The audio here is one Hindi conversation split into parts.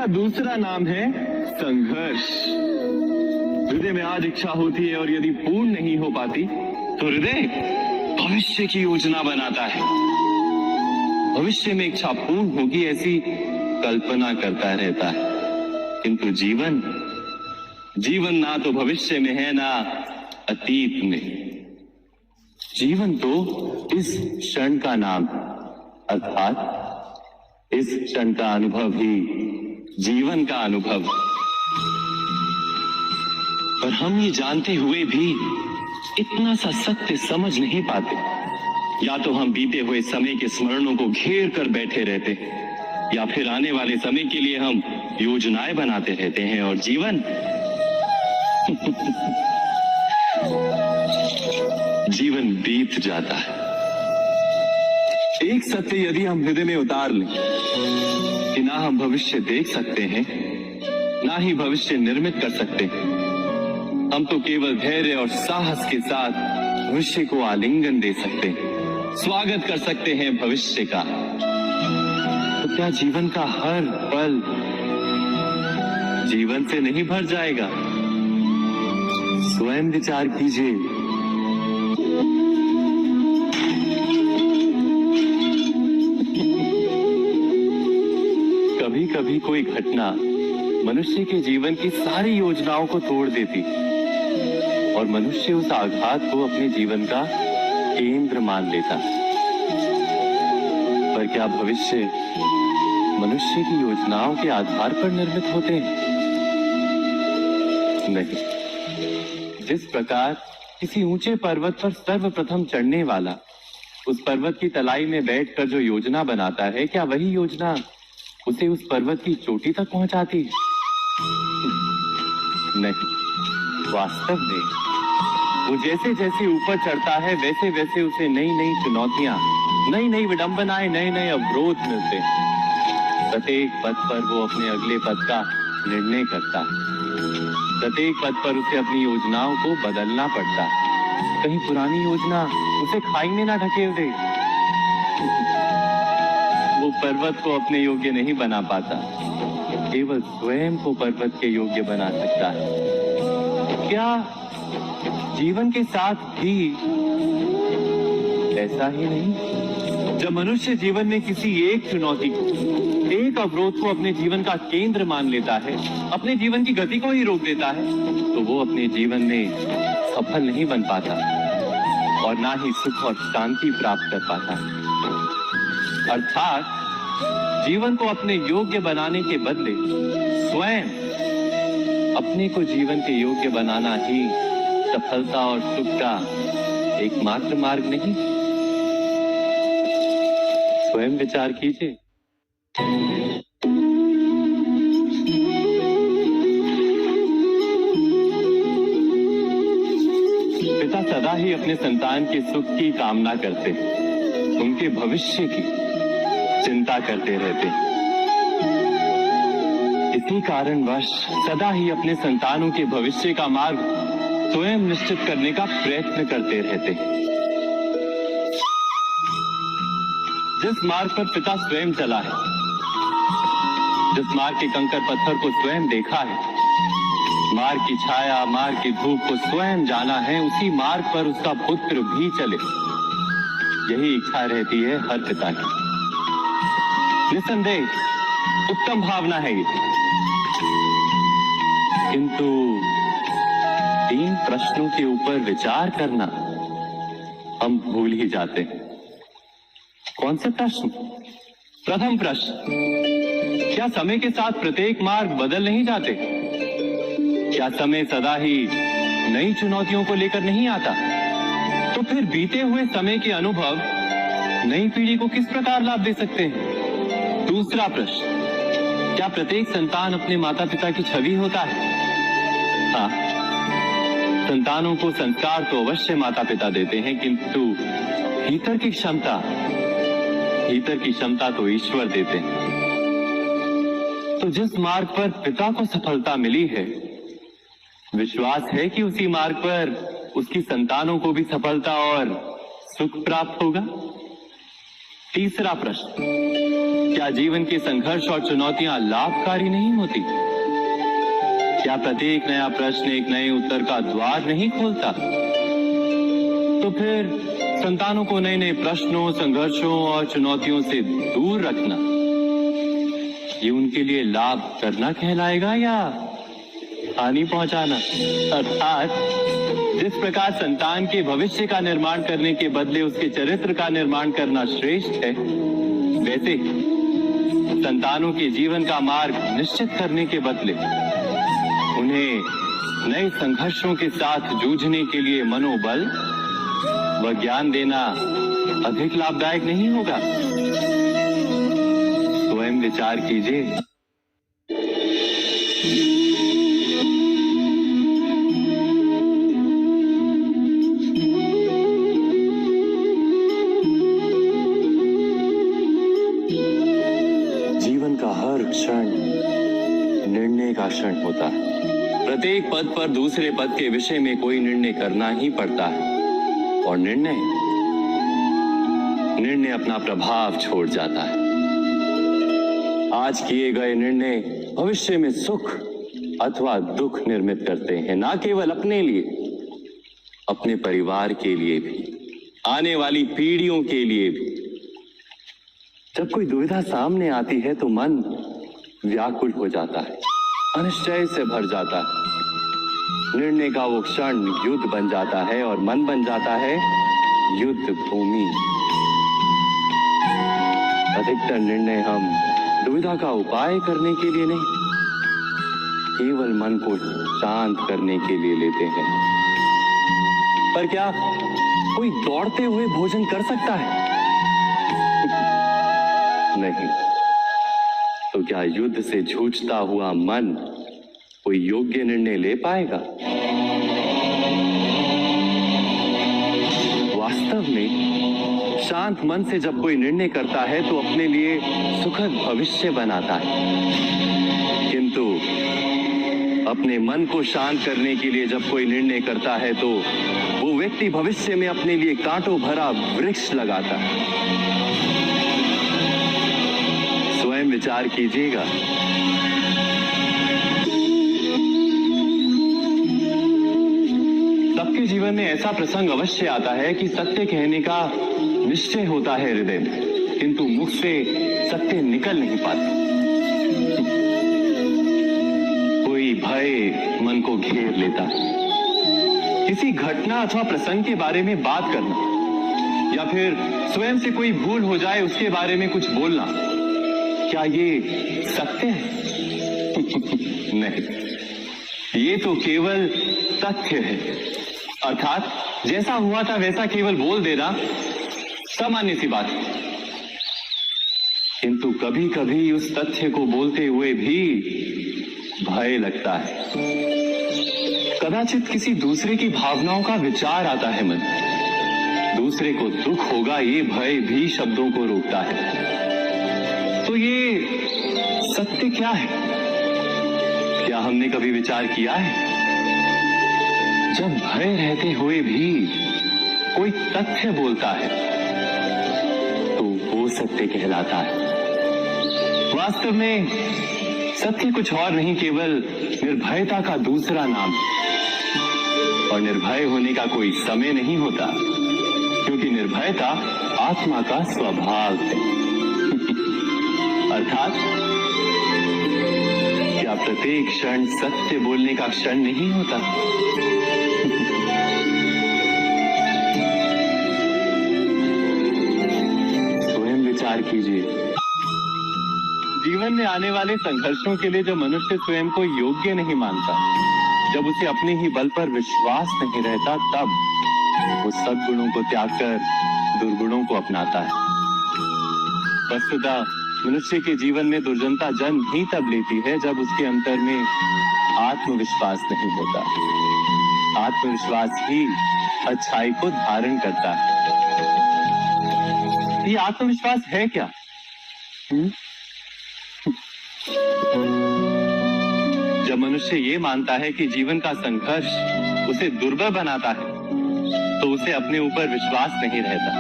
इसका दूसरा नाम है संघर्ष। हृदय में आज इच्छा होती है और यदि पूर्ण नहीं हो पाती तो हृदय भविष्य की योजना बनाता है। भविष्य में इच्छा पूर्ण होगी ऐसी कल्पना करता रहता है, किंतु जीवन ना तो भविष्य में है ना अतीत में। जीवन तो इस क्षण का नाम, अर्थात इस क्षण का अनुभव ही जीवन का अनुभव। पर हम ये जानते हुए भी इतना सा सत्य समझ नहीं पाते। या तो हम बीते हुए समय के स्मरणों को घेर कर बैठे रहते हैं, या फिर आने वाले समय के लिए हम योजनाएं बनाते रहते हैं और जीवन जीवन बीत जाता है। एक सत्य यदि हम हृदय में उतार लें कि ना हम भविष्य देख सकते हैं, ना ही भविष्य निर्मित कर सकते हैं, हम तो केवल धैर्य और साहस के साथ भविष्य को आलिंगन दे सकते हैं, स्वागत कर सकते हैं भविष्य का। तो क्या जीवन का हर पल जीवन से नहीं भर जाएगा? स्वयं विचार कीजिए। कभी कभी कोई घटना मनुष्य के जीवन की सारी योजनाओं को तोड़ देती और मनुष्य उस आघात को अपने जीवन का केंद्र मान लेता। पर क्या भविष्य मनुष्य की योजनाओं के आधार पर निर्मित होते हैं? नहीं। जिस प्रकार किसी ऊंचे पर्वत पर सर्वप्रथम चढ़ने वाला उस पर्वत की तलाई में बैठकर जो योजना बनाता है, क्या वही योजना उसे उस पर्वत की चोटी तक पहुंचाती है? नहीं। वास्तव में वो जैसे जैसे ऊपर चढ़ता है वैसे वैसे उसे नई नई चुनौतियां, नई नई विडंबनाएं, नए नए अवरोध मिलते हैं। प्रत्येक पद पर वो अपने अगले पद का निर्णय करता है। प्रत्येक पद पर उसे अपनी योजनाओं को बदलना पड़ता है। कहीं पुरानी योजना उसे खाई में ना ढकेल दे। वो पर्वत को अपने योग्य नहीं बना पाता, केवल स्वयं को पर्वत के योग्य बना सकता है। क्या जीवन के साथ भी ऐसा ही नहीं? जब मनुष्य जीवन में किसी एक चुनौती को, एक अवरोध को अपने जीवन का केंद्र मान लेता है, अपने जीवन की गति को ही रोक देता है, तो वो अपने जीवन में सफल नहीं बन पाता और ना ही सुख और शांति प्राप्त कर पाता। अर्थात जीवन को अपने योग्य बनाने के बदले स्वयं अपने को जीवन के योग्य बनाना ही सफलता और सुख का एकमात्र मार्ग नहीं? स्वयं विचार कीजिए। पिता सदा ही अपने संतान के सुख की कामना करते हैं, उनके भविष्य की चिंता करते रहते हैं। इसी कारणवश सदा ही अपने संतानों के भविष्य का मार्ग स्वयं निश्चित करने का प्रयत्न करते रहते हैं। जिस मार्ग पर पिता स्वयं चला है, जिस मार्ग के कंकर पत्थर को स्वयं देखा है, मार्ग की छाया, मार्ग की धूप को स्वयं जाना है, उसी मार्ग पर उसका पुत्र भी चले, यही इच्छा रहती है हर पिता की। निसंदेह उत्तम भावना है ये, किंतु 3 प्रश्नों के ऊपर विचार करना हम भूल ही जाते हैं। कौन से प्रश्न? प्रथम प्रश्न, क्या समय के साथ प्रत्येक मार्ग बदल नहीं जाते? क्या समय सदा ही नई चुनौतियों को लेकर नहीं आता? तो फिर बीते हुए समय के अनुभव नई पीढ़ी को किस प्रकार लाभ दे सकते हैं? दूसरा प्रश्न, क्या प्रत्येक संतान अपने माता पिता की छवि होता है? हाँ, संतानों को संस्कार तो अवश्य माता पिता देते हैं, किंतु भीतर की क्षमता तो ईश्वर देते हैं। तो जिस मार्ग पर पिता को सफलता मिली है, विश्वास है कि उसी मार्ग पर उसकी संतानों को भी सफलता और सुख प्राप्त होगा। तीसरा प्रश्न, क्या जीवन के संघर्ष और चुनौतियां लाभकारी नहीं होती? क्या प्रत्येक नया प्रश्न एक नए उत्तर का द्वार नहीं खोलता? तो फिर संतानों को नए नए प्रश्नों, संघर्षों और चुनौतियों से दूर रखना, ये उनके लिए लाभ करना कहलाएगा या हानि पहुंचाना? अर्थात जिस प्रकार संतान के भविष्य का निर्माण करने के बदले उसके चरित्र का निर्माण करना श्रेष्ठ है, वैसे संतानों के जीवन का मार्ग निश्चित करने के बदले उन्हें नए संघर्षों के साथ जूझने के लिए मनोबल व ज्ञान देना अधिक लाभदायक नहीं होगा? स्वयं विचार कीजिए। जीवन का हर क्षण निर्णय का क्षण होता है। प्रत्येक पद पर दूसरे पद के विषय में कोई निर्णय करना ही पड़ता है और निर्णय अपना प्रभाव छोड़ जाता है। आज किए गए निर्णय भविष्य में सुख अथवा दुख निर्मित करते हैं, ना केवल अपने लिए, अपने परिवार के लिए भी, आने वाली पीढ़ियों के लिए भी। जब कोई दुविधा सामने आती है तो मन व्याकुल हो जाता है, अनिश्चय से भर जाता है। निर्णय का वो क्षण युद्ध बन जाता है और मन बन जाता है युद्ध भूमि। अधिकतर निर्णय हम दुविधा का उपाय करने के लिए नहीं, केवल मन को शांत करने के लिए लेते हैं। पर क्या कोई दौड़ते हुए भोजन कर सकता है? नहीं। तो क्या युद्ध से जूझता हुआ मन कोई योग्य निर्णय ले पाएगा? वास्तव में शांत मन से जब कोई निर्णय करता है तो अपने लिए सुखद भविष्य बनाता है, किंतु अपने मन को शांत करने के लिए जब कोई निर्णय करता है तो वो व्यक्ति भविष्य में अपने लिए कांटों भरा वृक्ष लगाता है। स्वयं विचार कीजिएगा। सबके जीवन में ऐसा प्रसंग अवश्य आता है कि सत्य कहने का निश्चय होता है हृदय में, किंतु मुख से सत्य निकल नहीं पाता। कोई भय मन को घेर लेता। किसी घटना अथवा प्रसंग के बारे में बात करना या फिर स्वयं से कोई भूल हो जाए उसके बारे में कुछ बोलना, क्या ये सत्य है? नहीं, ये तो केवल तथ्य है। अर्थात जैसा हुआ था वैसा केवल बोल देना सामान्य सी बात है, किंतु कभी कभी उस तथ्य को बोलते हुए भी भय लगता है। कदाचित किसी दूसरे की भावनाओं का विचार आता है मन, दूसरे को दुख होगा ये भय भी शब्दों को रोकता है। तो ये सत्य क्या है? क्या हमने कभी विचार किया है? जब भय रहते हुए भी कोई तथ्य बोलता है तो वो सत्य कहलाता है। वास्तव में सत्य कुछ और नहीं, केवल निर्भयता का दूसरा नाम है। और निर्भय होने का कोई समय नहीं होता, क्योंकि निर्भयता आत्मा का स्वभाव है। अर्थात क्या प्रत्येक क्षण सत्य बोलने का क्षण नहीं होता? स्वयं विचार कीजिए। जीवन में आने वाले संघर्षों के लिए जब मनुष्य स्वयं को योग्य नहीं मानता, जब उसे अपने ही बल पर विश्वास नहीं रहता, तब वो सद्गुणों को त्याग कर दुर्गुणों को अपनाता है। वस्तुतः मनुष्य के जीवन में दुर्जनता जन्म ही तब लेती है जब उसके अंतर में आत्मविश्वास नहीं होता। आत्मविश्वास ही अच्छाई को धारण करता है। ये आत्मविश्वास है क्या? जब मनुष्य ये मानता है कि जीवन का संघर्ष उसे दुर्बल बनाता है, तो उसे अपने ऊपर विश्वास नहीं रहता।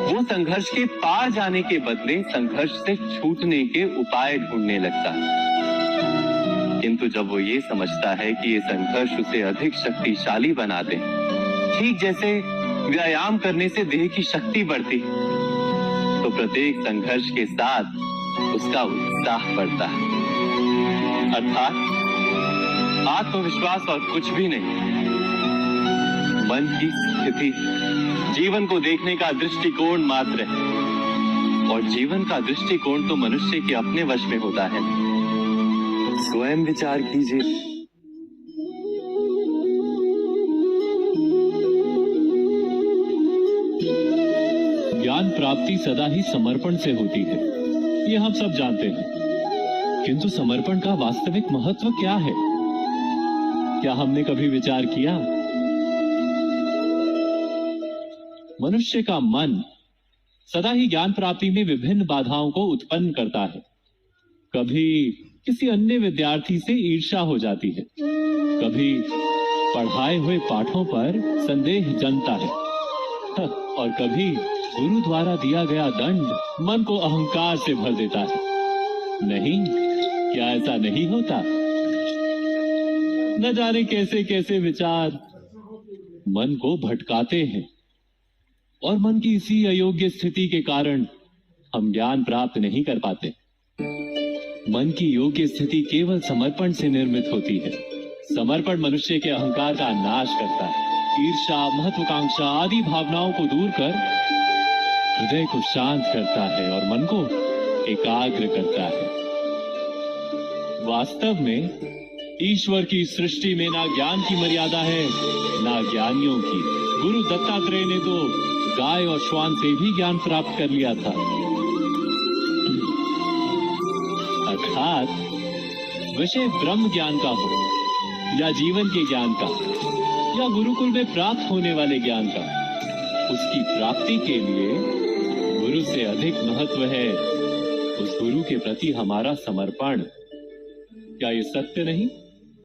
वो संघर्ष के पार जाने के बदले संघर्ष से छूटने के उपाय ढूंढने लगता है। किंतु जब वो ये समझता है कि ये संघर्ष उसे अधिक शक्तिशाली बनाते, ठीक जैसे व्यायाम करने से देह की शक्ति बढ़ती, तो प्रत्येक संघर्ष के साथ उसका उत्साह बढ़ता है। अर्थात आत्मविश्वास और कुछ भी नहीं, मन की स्थिति जीवन को देखने का दृष्टिकोण मात्र है, और जीवन का दृष्टिकोण तो मनुष्य के अपने वश में होता है। स्वयं विचार कीजिए। ज्ञान प्राप्ति सदा ही समर्पण से होती है, ये हम सब जानते हैं। किंतु समर्पण का वास्तविक महत्व क्या है? क्या हमने कभी विचार किया? मनुष्य का मन सदा ही ज्ञान प्राप्ति में विभिन्न बाधाओं को उत्पन्न करता है। कभी किसी अन्य विद्यार्थी से ईर्ष्या हो जाती है, कभी पढ़ाए हुए पाठों पर संदेह जमता है, और कभी गुरु द्वारा दिया गया दंड मन को अहंकार से भर देता है। नहीं, क्या ऐसा नहीं होता? न जाने कैसे कैसे विचार मन को भटकाते हैं, और मन की इसी अयोग्य स्थिति के कारण हम ज्ञान प्राप्त नहीं कर पाते। मन की योग्य स्थिति केवल समर्पण से निर्मित होती है। समर्पण मनुष्य के अहंकार का नाश करता है, ईर्ष्या, महत्वाकांक्षा आदि भावनाओं को दूर कर हृदय को शांत करता है और मन को एकाग्र करता है। वास्तव में ईश्वर की सृष्टि में ना ज्ञान की मर्यादा है, ना ज्ञानियों की। गुरु दत्तात्रेय ने तो गाय और श्वान से भी ज्ञान प्राप्त कर लिया था। अर्थात विषय ब्रह्म ज्ञान का हो या जीवन के ज्ञान का या गुरुकुल में प्राप्त होने वाले ज्ञान का, उसकी प्राप्ति के लिए गुरु से अधिक महत्व है उस गुरु के प्रति हमारा समर्पण। क्या ये सत्य नहीं?